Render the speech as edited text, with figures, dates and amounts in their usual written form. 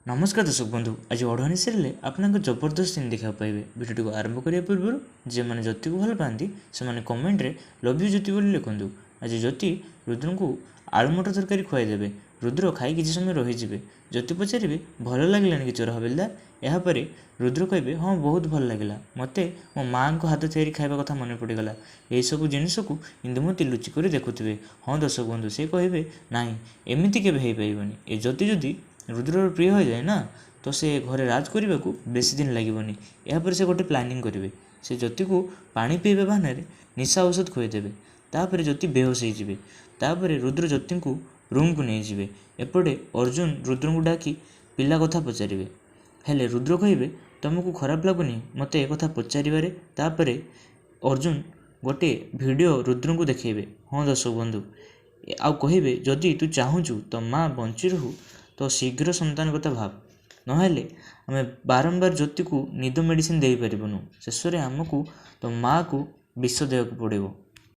नमस्कार दर्शक बंधु आज ओढ़ाणी सीरियल आपको जबरदस्त सीन देखा पाइबे। भिडियो को आरंभ करने पूर्व जे मैंने ज्योति को भल पाती से कमेंट रे लव यू ज्योति बोली लिखु। आज ज्योति रुद्र को आलू मटर तरकारी खुआईदेवे। रुद्र खाई किसी समय रहीजे। ज्योति पचारे भल लगे कि चोर हविलदार। यापर रुद्र कहे हाँ बहुत भल लगे मत मो माँ को हाथ तैयारी खाଇବା कथा मन पड़गला। यही सब जिनस को इंदुमती लुचिक देखुवे। हाँ दर्शक बंधु से कहे ना एमती के पारबनी। ये ज्योति जदि रुद्र प्रिय हो जाए ना तो से घरे राज करने को बेसी दिन लगभग। यापर से गोटे प्लानिंग करेंगे। से ज्योति को पानी पीवा बहाना निशा औषध खुएदेवे। तापर ज्योति बेहोश होपर रुद्र ज्योति को रूम को नहीं जाए। एपटे अर्जुन रुद्र को डाकी पिला कथा पचारे। हेले रुद्र कहे तुमको खराब लगुनि मत एक कथा पचारे। तापर अर्जुन गोटे भिडियो रुद्र को देखेबे। हाँ दर्शक बंधु आउ कहे जदि तू चाहूँ तो माँ बंची रहू तो शीघ्र संतान कथा भाव नहेले आम बारंबार ज्योति को निद मेडिसिन दे पारूँ। शेष में आमको तो माँ को विष देवाक पड़ो।